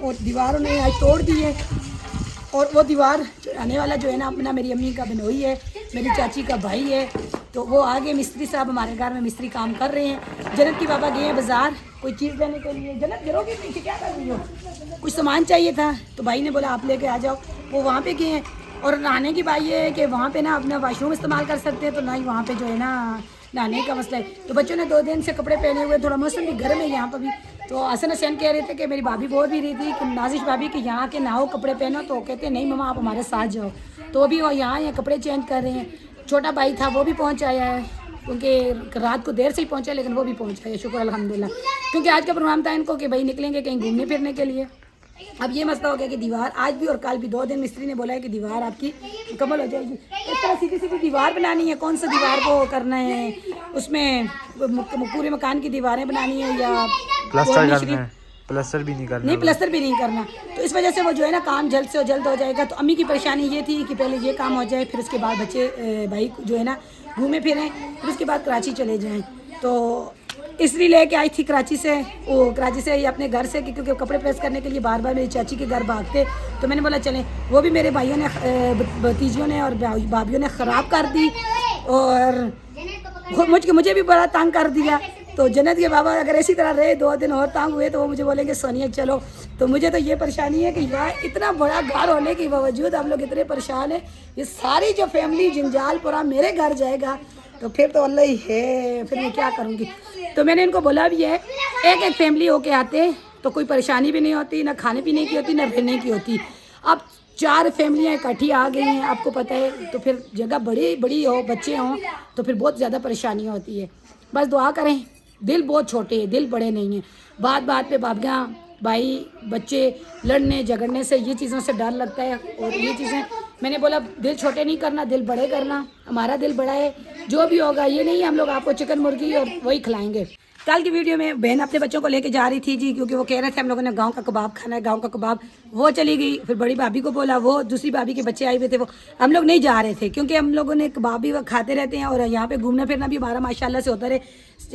اور دیواروں نے آج توڑ دی ہے. اور وہ دیوار آنے والا جو ہے نا اپنا میری امی کا بنوئی ہے, میری چاچی کا بھائی ہے, تو وہ آگے مستری صاحب ہمارے گھر میں مستری کام کر رہے ہیں. جنت کی بابا گئے ہیں بازار کوئی چیز لینے کے لیے. جنت گھروں کے پیچھے کیا کر رہی ہو؟ کچھ سامان چاہیے تھا تو بھائی نے بولا آپ لے کے آ جاؤ. وہ وہاں پہ گئے ہیں. اور نہانے کی بات یہ ہے کہ وہاں پہ نا اپنا واش روم استعمال کر سکتے ہیں, تو نہ ہی وہاں پہ جو ہے نا نہانے کا مسئلہ ہے. تو بچوں نے 2 دن سے کپڑے پہنے ہوئے, تھوڑا موسم بھی گرم ہے یہاں پر بھی. تو حسن حسین کہہ رہے تھے کہ میری بھابھی بول بھی رہی تھی کہ نازش بھابھی کہ یہاں کے نہاؤ کپڑے پہنو, تو کہتے ہیں نہیں مما آپ ہمارے ساتھ جاؤ. تو ابھی وہ یہاں ہیں کپڑے چینج کر رہے ہیں. چھوٹا بھائی تھا وہ بھی پہنچ آیا ہے, کیونکہ رات کو دیر سے ہی پہنچا لیکن وہ بھی پہنچا ہے, شکر الحمدللہ. کیونکہ آج کا پروگرام تھا ان کو کہ بھائی نکلیں گے کہیں گھومنے پھرنے کے لیے. اب یہ مسئلہ ہو گیا کہ دیوار آج بھی اور کل بھی 2 دن مستری نے بولا ہے کہ دیوار آپ کی مکمل ہو جائے گی. اس طرح سیدھی سیدھی دیوار بنانی ہے. کون سا دیوار کو کرنا ہے, اس میں پورے مکان کی دیواریں بنانی ہے یا پلسٹر کرنا ہے, پلسٹر بھی نہیں کرنا. نہیں پلسٹر بھی نہیں کرنا. تو اس وجہ سے وہ جو ہے نا کام جلد سے جلد ہو جائے گا. تو امی کی پریشانی یہ تھی کہ پہلے یہ کام ہو جائے, پھر اس کے بعد بچے بھائی جو ہے نا گھومے پھریں, پھر اس کے بعد کراچی چلے جائیں. تو اس لیے لے کے آئی تھی کراچی سے, وہ کراچی سے ہی اپنے گھر سے, کیونکہ کپڑے پریس کرنے کے لیے بار بار میری چاچی کے گھر بھاگتے. تو میں نے بولا چلیں. وہ بھی میرے بھائیوں نے بھتیجیوں نے اور بھابھیوں نے خراب کر دی اور مجھے بھی بڑا تنگ کر دیا. تو جنت کے بابا اگر اسی طرح رہے 2 دن اور تنگ ہوئے تو وہ مجھے بولیں گے سونیا چلو. تو مجھے تو یہ پریشانی ہے کہ یار اتنا بڑا گھر ہونے کے باوجود آپ لوگ اتنے پریشان ہیں. یہ ساری جو فیملی جنجال پورا میرے گھر جائے گا تو پھر تو اللہ ہی ہے, پھر میں کیا کروں گی. تو میں نے ان کو بولا بھی ہے ایک فیملی ہو کے آتے تو کوئی پریشانی بھی نہیں ہوتی, نہ کھانے پینے کی ہوتی, نہ رہنے کی ہوتی. اب 4 فیملیاں اکٹھی آ گئی ہیں آپ کو پتہ ہے, تو پھر جگہ بڑی بڑی ہو, بچے ہوں, تو پھر بہت زیادہ پریشانی ہوتی ہے. بس دعا کریں. دل بہت چھوٹے ہیں, دل بڑے نہیں ہیں. بات بات پہ بھابیاں بھائی بچے لڑنے جھگڑنے سے یہ چیزوں سے ڈر لگتا ہے. اور یہ چیزیں میں نے بولا دل چھوٹے نہیں کرنا, دل بڑے کرنا. ہمارا دل بڑا ہے, جو بھی ہوگا یہ نہیں ہم لوگ آپ کو چکن مرغی اور وہی کھلائیں گے. کل کی ویڈیو میں بہن اپنے بچوں کو لے کے جا رہی تھی جی, کیونکہ وہ کہہ رہے تھے ہم لوگوں نے گاؤں کا کباب کھانا ہے, گاؤں کا کباب. وہ چلی گئی. پھر بڑی بھابھی کو بولا, وہ دوسری بھابھی کے بچے آئے ہوئے تھے, وہ ہم لوگ نہیں جا رہے تھے کیونکہ ہم لوگوں نے کباب بھی کھاتے رہتے ہیں اور یہاں پہ گھومنا پھرنا بھی ہمارا ماشاءاللہ سے ہوتا رہے.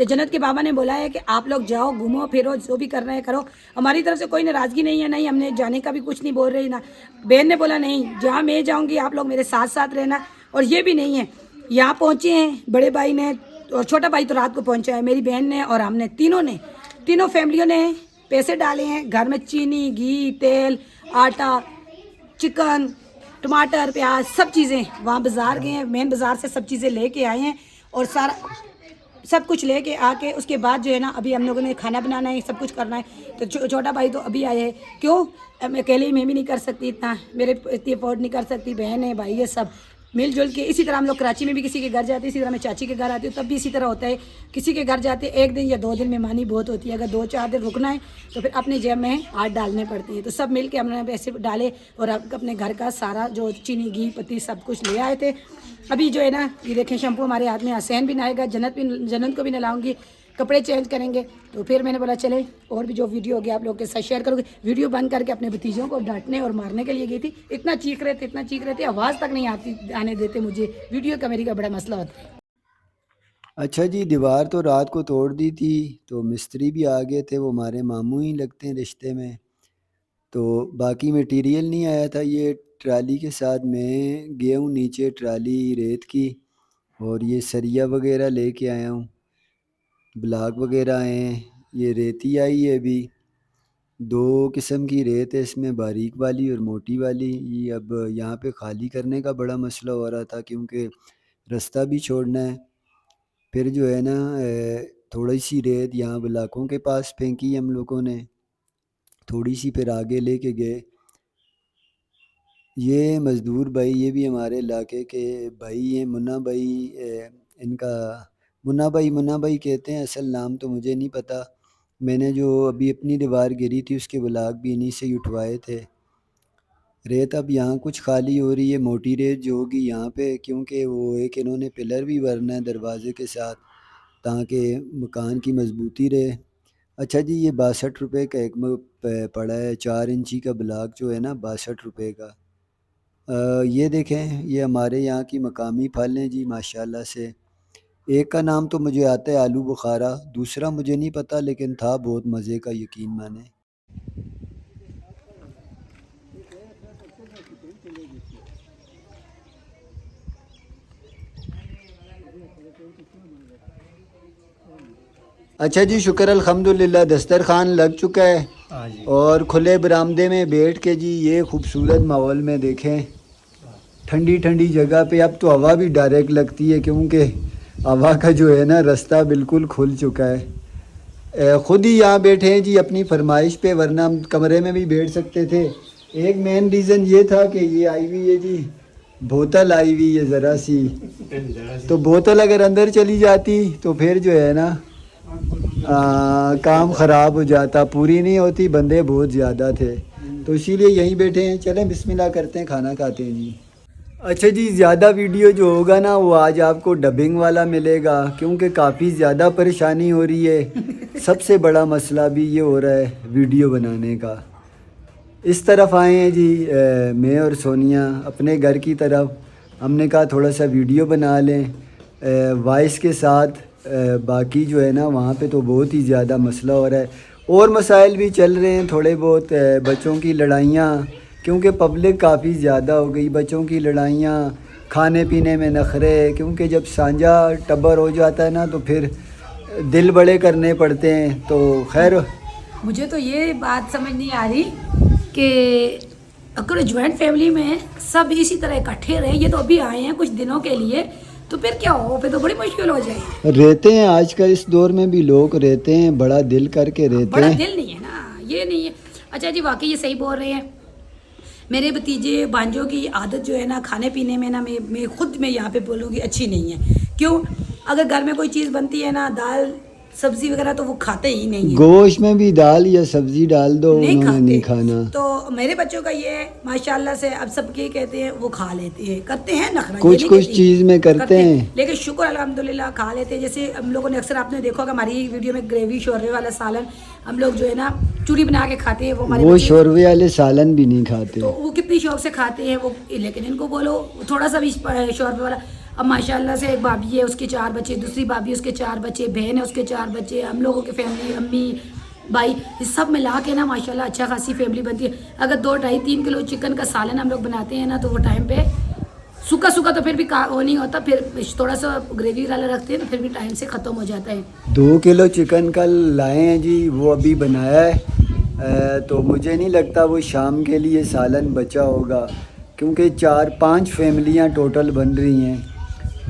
جنت کے بابا نے بولا ہے کہ آپ لوگ جاؤ گھومو پھرو, جو بھی کرنا ہے کرو. ہماری طرف سے کوئی ناراضگی نہیں ہے, نہیں ہم نے جانے کا بھی کچھ نہیں بول رہی. نا بہن نے بولا نہیں جہاں میں جاؤں گی آپ لوگ میرے ساتھ ساتھ رہنا. اور یہ بھی نہیں ہے, یہاں پہنچے ہیں بڑے بھائی نے اور چھوٹا بھائی تو رات کو پہنچا ہے, میری بہن نے اور ہم نے تینوں فیملیوں نے پیسے ڈالے ہیں گھر میں. چینی گھی تیل آٹا چکن ٹماٹر پیاز سب چیزیں وہاں بازار گئے ہیں, مین بازار سے سب چیزیں لے کے آئے ہیں. اور سارا سب کچھ لے کے آ کے اس کے بعد جو ہے نا ابھی ہم لوگوں نے کھانا بنانا ہے, سب کچھ کرنا ہے. تو چھوٹا بھائی تو ابھی آئے ہیں. کیوں میں اکیلے میں بھی نہیں کر سکتی اتنا, میرے اتنی افورڈ نہیں کر سکتی. بہن ہے بھائی ہے سب مل جل کے. اسی طرح ہم لوگ کراچی میں بھی کسی کے گھر جاتے ہیں, اسی طرح میں چاچی کے گھر آتی ہوں تب بھی اسی طرح ہوتا ہے. کسی کے گھر جاتے 1 دن یا 2 دن مہمانی بہت ہوتی ہے, اگر 2-4 دن رکنا ہے تو پھر اپنے جیب میں ہاتھ ڈالنے پڑتے ہیں. تو سب مل کے ہم نے پیسے ڈالے اور اپنے گھر کا سارا جو چینی گھی پتی سب کچھ لے آئے تھے. ابھی جو ہے نا یہ دیکھیں شیمپو ہمارے ہاتھ میں, حسین بھی نہائے گا, جنت کو بھی نہلاؤں گی, کپڑے چینج کریں گے. تو پھر میں نے بولا چلے اور بھی جو ویڈیو ہوگی آپ لوگ کے ساتھ شیئر کروں گی. ویڈیو بند کر کے اپنے بھتیجوں کو ڈانٹنے اور مارنے کے لیے گئی تھی. اتنا چیخ رہے تھے آواز تک نہیں آنے دیتے مجھے. ویڈیو کا میری کا بڑا مسئلہ ہوتا ہے. اچھا جی, دیوار تو رات کو توڑ دی تھی تو مستری بھی آ گئے تھے, وہ ہمارے ماموں ہی لگتے ہیں رشتے میں. تو باقی میٹیریل نہیں آیا تھا. یہ ٹرالی کے ساتھ میں گیا ہوں نیچے, ٹرالی ریت کی, اور یہ سریا وغیرہ لے کے آیا ہوں, بلاک وغیرہ آئے ہیں. یہ ریتی آئی ہے ابھی, 2 قسم کی ریت ہے اس میں, باریک والی اور موٹی والی. یہ اب یہاں پہ خالی کرنے کا بڑا مسئلہ ہو رہا تھا کیونکہ رستہ بھی چھوڑنا ہے. پھر جو ہے نا تھوڑی سی ریت یہاں بلاکوں کے پاس پھینکی ہم لوگوں نے, تھوڑی سی پھر آگے لے کے گئے. یہ مزدور بھائی یہ بھی ہمارے علاقے کے بھائی ہیں, منا بھائی, ان کا منا بھائی کہتے ہیں, اصل نام تو مجھے نہیں پتہ. میں نے جو ابھی اپنی دیوار گری تھی اس کے بلاک بھی انہی سے ہی اٹھوائے تھے. ریت اب یہاں کچھ خالی ہو رہی ہے, موٹی ریت جو ہوگی یہاں پہ, کیونکہ وہ ایک انہوں نے پلر بھی بھرنا ہے دروازے کے ساتھ تاکہ مکان کی مضبوطی رہے. اچھا جی, یہ 62 روپے کا ایک پڑا ہے, 4 انچی کا بلاک جو ہے نا 62 روپے کا. یہ دیکھیں یہ ہمارے یہاں کی مقامی پھل ہیں جی ماشاءاللہ سے. ایک کا نام تو مجھے آتا ہے آلو بخارا, دوسرا مجھے نہیں پتہ لیکن تھا بہت مزے کا, یقین مانے. اچھا جی، شکر الحمدللہ دسترخوان لگ چکا ہے اور کھلے برآمدے میں بیٹھ کے جی یہ خوبصورت ماحول میں دیکھیں ٹھنڈی ٹھنڈی جگہ پہ. اب تو ہوا بھی ڈائریکٹ لگتی ہے کیونکہ ہوا کا جو ہے نا رستہ بالکل کھل چکا ہے. خود ہی یہاں بیٹھے ہیں جی اپنی فرمائش پہ، ورنہ ہم کمرے میں بھی بیٹھ سکتے تھے. ایک مین ریزن یہ تھا کہ یہ آئی ہوئی ہے جی بوتل آئی ہوئی ہے ذرا سی، تو بوتل اگر اندر چلی جاتی تو پھر جو ہے نا کام خراب ہو جاتا، پوری نہیں ہوتی، بندے بہت زیادہ تھے تو اسی لیے یہیں بیٹھے ہیں. چلیں بسم اللہ کرتے ہیں، کھانا کھاتے ہیں جی. اچھا جی، زیادہ ویڈیو جو ہوگا نا وہ آج آپ کو ڈبنگ والا ملے گا کیونکہ کافی زیادہ پریشانی ہو رہی ہے. سب سے بڑا مسئلہ بھی یہ ہو رہا ہے ویڈیو بنانے کا. اس طرف آئے ہیں جی میں اور سونیا اپنے گھر کی طرف. ہم نے کہا تھوڑا سا ویڈیو بنا لیں وائس کے ساتھ. باقی جو ہے نا وہاں پہ تو بہت ہی زیادہ مسئلہ ہو رہا ہے اور مسائل بھی چل رہے ہیں تھوڑے بہت. بچوں کی لڑائیاں کیونکہ پبلک کافی زیادہ ہو گئی، بچوں کی لڑائیاں، کھانے پینے میں نخرے، کیونکہ جب سانجا ٹبر ہو جاتا ہے نا تو پھر دل بڑے کرنے پڑتے ہیں. تو خیر مجھے تو یہ بات سمجھ نہیں آ رہی کہ اگر جوائنٹ فیملی میں سب اسی طرح اکٹھے رہیں، یہ تو ابھی آئے ہیں کچھ دنوں کے لیے، تو پھر کیا ہو، پھر تو بڑی مشکل ہو جائے. رہتے ہیں آج کل اس دور میں بھی لوگ رہتے ہیں، بڑا دل کر کے رہتے بڑا ہیں. دل نہیں ہے نا، یہ نہیں ہے. اچھا جی، واقعی یہ صحیح بول رہے ہیں. میرے بھتیجے بانجوں کی عادت جو ہے نا کھانے پینے میں نا میں خود میں یہاں پہ بولوں گی اچھی نہیں ہے. کیوں؟ اگر گھر میں کوئی چیز بنتی ہے نا، دال سبزی وغیرہ، تو وہ کھاتے ہی نہیں ہیں. گوشت میں بھی دال یا سبزی ڈال دو انہوں نے نہیں کھانا. تو میرے بچوں کا یہ ماشاءاللہ سے اب سب کے کہتے ہیں وہ کھا لیتے ہیں، کرتے ہیں نخرہ، کچھ چیز میں کرتے ہیں لیکن شکر الحمدللہ کھا لیتے ہیں. جیسے ہم لوگوں نے اکثر آپ نے دیکھا ہوگا ہماری ویڈیو میں گریوی شوربے والا سالن ہم لوگ جو ہے نا چوری بنا کے کھاتے ہیں. وہ شوربے والے سالن بھی نہیں کھاتے تو وہ کتنی شوق سے کھاتے ہیں وہ. لیکن ان کو بولو تھوڑا سا بھی شوربے والا. اب ماشاءاللہ سے ایک بھابھی ہے، اس کے 4 بچے، دوسری بھابھی اس کے 4 بچے، بہن ہے اس کے 4 بچے، ہم لوگوں کی فیملی، امی بھائی، یہ سب ملا کے نا ماشاءاللہ اچھا خاصی فیملی بنتی ہے. اگر 2 ڈھائی 3 کلو چکن کا سالن ہم لوگ بناتے ہیں نا تو وہ ٹائم پہ سوکھا تو پھر بھی وہ نہیں ہوتا، پھر تھوڑا سا گریوی والا رکھتے ہیں تو پھر بھی ٹائم سے ختم ہو جاتا ہے. 2 کلو چکن کل لائے ہیں جی، وہ ابھی بنایا ہے تو مجھے نہیں لگتا وہ شام کے لیے سالن بچا ہوگا کیونکہ 4-5 فیملیاں ٹوٹل بن رہی ہیں.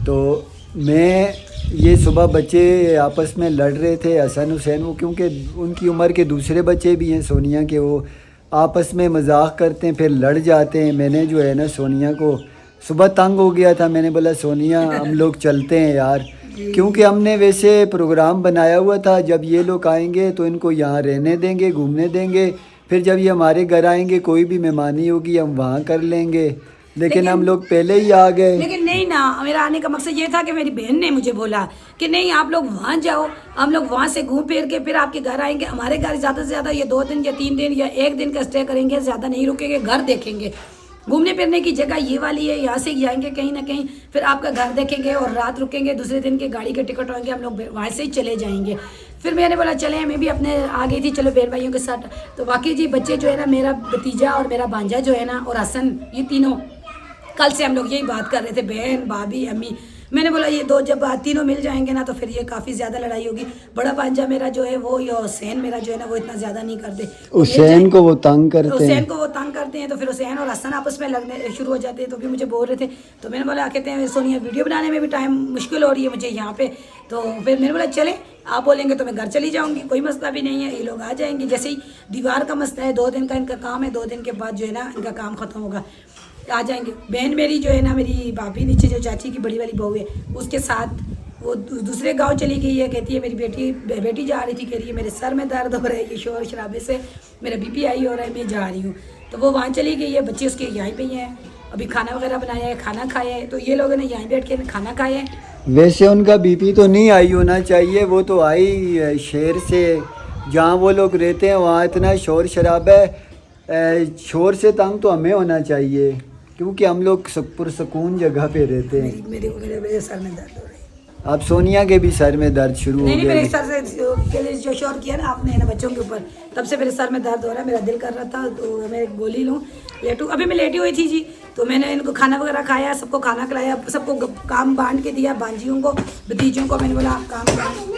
تو میں یہ صبح بچے آپس میں لڑ رہے تھے حسن حسین، وہ کیونکہ ان کی عمر کے دوسرے بچے بھی ہیں سونیا کے، وہ آپس میں مذاق کرتے ہیں پھر لڑ جاتے ہیں. میں نے جو ہے نا سونیا کو صبح تنگ ہو گیا تھا، میں نے بولا سونیا ہم لوگ چلتے ہیں یار، کیونکہ ہم نے ویسے پروگرام بنایا ہوا تھا جب یہ لوگ آئیں گے تو ان کو یہاں رہنے دیں گے، گھومنے دیں گے، پھر جب یہ ہمارے گھر آئیں گے کوئی بھی مہمانی ہوگی ہم وہاں کر لیں گے. لیکن ہم لوگ پہلے ہی آ گئے. لیکن نہیں نا، میرا آنے کا مقصد یہ تھا کہ میری بہن نے مجھے بولا کہ نہیں آپ لوگ وہاں جاؤ، ہم لوگ وہاں سے گھوم پھر کے پھر آپ کے گھر آئیں گے. ہمارے گھر زیادہ سے زیادہ یہ 2 دن یا 3 دن یا 1 دن کا اسٹے کریں گے، زیادہ نہیں رکیں گے، گھر دیکھیں گے. گھومنے پھرنے کی جگہ یہ والی ہے، یہاں سے جائیں گے کہیں نہ کہیں، پھر آپ کا گھر دیکھیں گے اور رات رکیں گے. دوسرے دن کے گاڑی کے ٹکٹ ہوئیں گے، ہم لوگ وہاں سے ہی چلے جائیں گے. پھر میں نے بولا چلیں، میں بھی اپنے آ گئی تھی چلو بہن بھائیوں کے ساتھ. تو واقعی جی بچے جو ہے نا، میرا بھتیجا اور میرا بانجا جو ہے نا اور حسن، یہ تینوں کل سے ہم لوگ یہی بات کر رہے تھے، بہن بھابھی امی. میں نے بولا یہ 2 جب تینوں مل جائیں گے نا تو پھر یہ کافی زیادہ لڑائی ہوگی. بڑا بانجا میرا جو ہے وہ یا حسین میرا جو ہے نا وہ اتنا زیادہ نہیں کرتے. حسین کو وہ تنگ کرتے ہیں، حسین کو وہ تنگ کرتے ہیں تو پھر حسین اور حسن آپس میں لگنے شروع ہو جاتے ہیں. تو بھی مجھے بول رہے تھے تو میں نے بولا کہتے ہیں سونیا ویڈیو بنانے میں بھی ٹائم مشکل ہو رہی ہے مجھے یہاں پہ. تو پھر میں نے بولا چلیں آپ بولیں گے تو میں گھر چلی جاؤں گی، کوئی مسئلہ بھی نہیں ہے، یہ لوگ آ جائیں گے. جیسے ہی دیوار کا مسئلہ ہے، 2 دن کا ان کا کام ہے، 2 دن کے بعد جو ہے نا ان کا کام ختم ہوگا، آ جائیں گے. بہن میری جو ہے نا، میری بھابھی نیچے جو چاچی کی بڑی والی بہو ہے، اس کے ساتھ وہ دوسرے گاؤں چلی گئی ہے. کہتی ہے میری بیٹی جا رہی تھی، کہہ رہی ہے میرے سر میں درد ہو رہا ہے، یہ شور شرابے سے میرا بی آئی ہو رہا ہے، میں جا رہی ہوں. تو وہ وہاں چلی گئی ہے، بچے اس کے یہیں پہ ہی ہیں. ابھی کھانا وغیرہ بنایا ہے، کھانا کھایا ہے، تو یہ لوگوں نے یہیں بیٹھ کے کھانا کھایا ہے. ویسے ان کا بی پی تو نہیں آئی ہونا چاہیے، وہ تو آئی شہر سے، جہاں وہ لوگ رہتے ہیں وہاں اتنا شور شرابہ ہے. شور سے تنگ تو ہمیں ہونا چاہیے کیونکہ ہم لوگ پرسکون جگہ پہ رہتے ہیں. میرے سر میں درد ہو رہا ہے. اب سونیا کے بھی سر میں درد شروع ہو نہیں گیا میرے ہے۔ سر سے کے لیے جو شور کیا نا آپ نے نا بچوں کے اوپر، تب سے میرے سر میں درد ہو رہا ہے، میرا دل کر رہا تھا تو میں ایک گولی لوں لیٹوں. ابھی میں لیٹی ہوئی تھی جی، تو میں نے ان کو کھانا وغیرہ کھایا، سب کو کھانا کھلایا، سب کو کام بانٹ کے دیا، بانجیوں کو بھتیجوں کو میں نے بولا آپ کام کریں.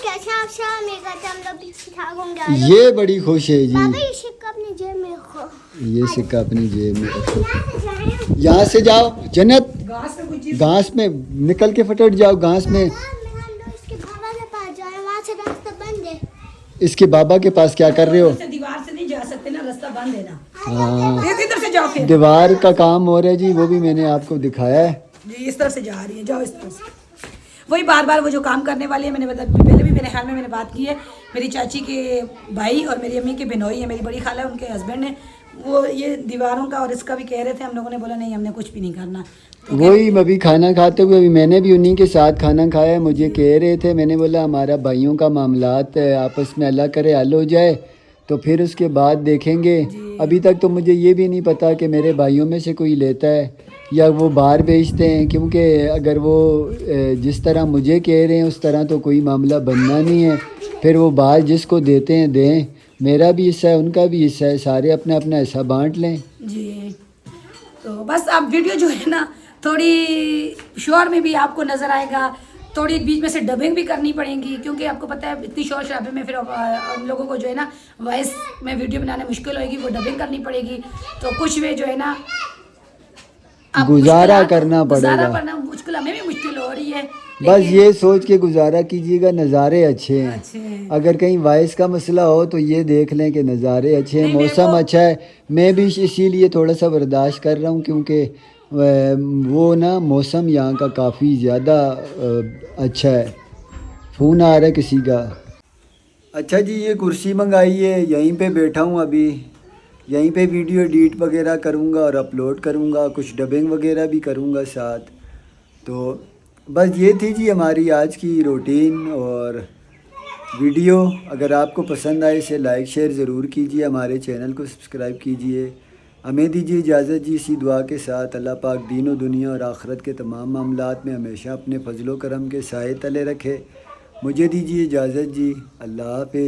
کیسے آپ شام میں کرتے ہم لوگ ٹھیک ٹھاک ہوں گے. یہ بڑی خوش ہے جی. بابا یہ سکہ اپنی جیب میں رکھو. یہ سکہ اپنی جیب میں رکھو. یہاں سے جاؤ جنت، گھاس میں کوئی چیز گھاس میں نکل کے فٹٹ جاؤ گھاس میں. ہم لوگ اس کے بابا کے پاس جائیں، وہاں سے راستہ بند ہے. اس کے بابا کے پاس کیا کر رہے ہو؟ سے دیوار سے نہیں جا سکتے نا، راستہ بند ہے نا. ہاں ادھر سے جاؤ پھر دیوار کا کام ہو رہا ہے جی، وہ بھی میں نے آپ کو دکھایا ہے. جی، اس طرف سے جا رہی ہے، جاؤ اس طرف سے. وہی بار بار وہ جو کام کرنے والی ہے، میں نے بتا پہلے بھی میرے خیال میں نے بات کی ہے، میری چاچی کے بھائی اور میری امی کے بہنوئی ہے، میری بڑی خالہ ان کے ہسبینڈ ہیں، وہ یہ دیواروں کا اور اس کا بھی کہہ رہے تھے. ہم لوگوں نے بولا نہیں، ہم نے کچھ بھی نہیں کرنا. تو وہی ابھی کھانا کھاتے ہوئے ابھی میں نے بھی انہی کے ساتھ کھانا کھایا ہے. مجھے کہہ رہے تھے، میں نے بولا ہمارا بھائیوں کا معاملات آپس میں اللہ کرے حل ہو جائے تو پھر اس کے بعد دیکھیں گے. ابھی تک تو مجھے یہ بھی نہیں پتا کہ میرے بھائیوں میں سے کوئی لیتا ہے یا وہ باہر بیچتے ہیں، کیونکہ اگر وہ جس طرح مجھے کہہ رہے ہیں اس طرح تو کوئی معاملہ بننا نہیں ہے. پھر وہ باہر جس کو دیتے ہیں دیں، میرا بھی حصہ ہے ان کا بھی حصہ ہے، سارے اپنا اپنا حصہ بانٹ لیں. جی، تو بس اب ویڈیو جو ہے نا تھوڑی شور میں بھی آپ کو نظر آئے گا، تھوڑی بیچ میں سے ڈبنگ بھی کرنی پڑے گی، کیونکہ آپ کو پتہ ہے اتنی شور شرابے میں پھر ہم لوگوں کو جو ہے نا وائس میں ویڈیو بنانا مشکل ہوئے گی، وہ ڈبنگ کرنی پڑے گی. تو کچھ بھی جو ہے نا اب گزارا مشکلات- کرنا پڑے گزارا گا. کرنا مشکل، ہمیں بھی مشکل ہو رہی ہے. بس لیکن- یہ سوچ کے گزارا کیجیے گا، نظارے اچھے ہیں. اچھے ہیں. اگر کہیں وائس کا مسئلہ ہو تو یہ دیکھ لیں کہ نظارے اچھے ہیں، نہیں، میرے موسم کو- اچھا ہے. میں بھی اسی لیے تھوڑا سا برداشت کر رہا ہوں، کیونکہ وہ نا موسم یہاں کا کافی زیادہ اچھا ہے. فون آ رہا ہے کسی کا. اچھا جی، یہ کرسی منگائی ہے، یہیں پہ بیٹھا ہوں ابھی، یہیں پہ ویڈیو ایڈیٹ وغیرہ کروں گا اور اپلوڈ کروں گا، کچھ ڈبنگ وغیرہ بھی کروں گا ساتھ. تو بس یہ تھی جی ہماری آج کی روٹین اور ویڈیو. اگر آپ کو پسند آئے اسے لائک شیئر ضرور کیجیے، ہمارے چینل کو سبسکرائب کیجیے. ہمیں دیجیے اجازت جی، اسی دعا کے ساتھ اللہ پاک دین و دنیا اور آخرت کے تمام معاملات میں ہمیشہ اپنے فضل و کرم کے سائے تلے رکھے. مجھے دیجیے اجازت جی، اللہ حافظ.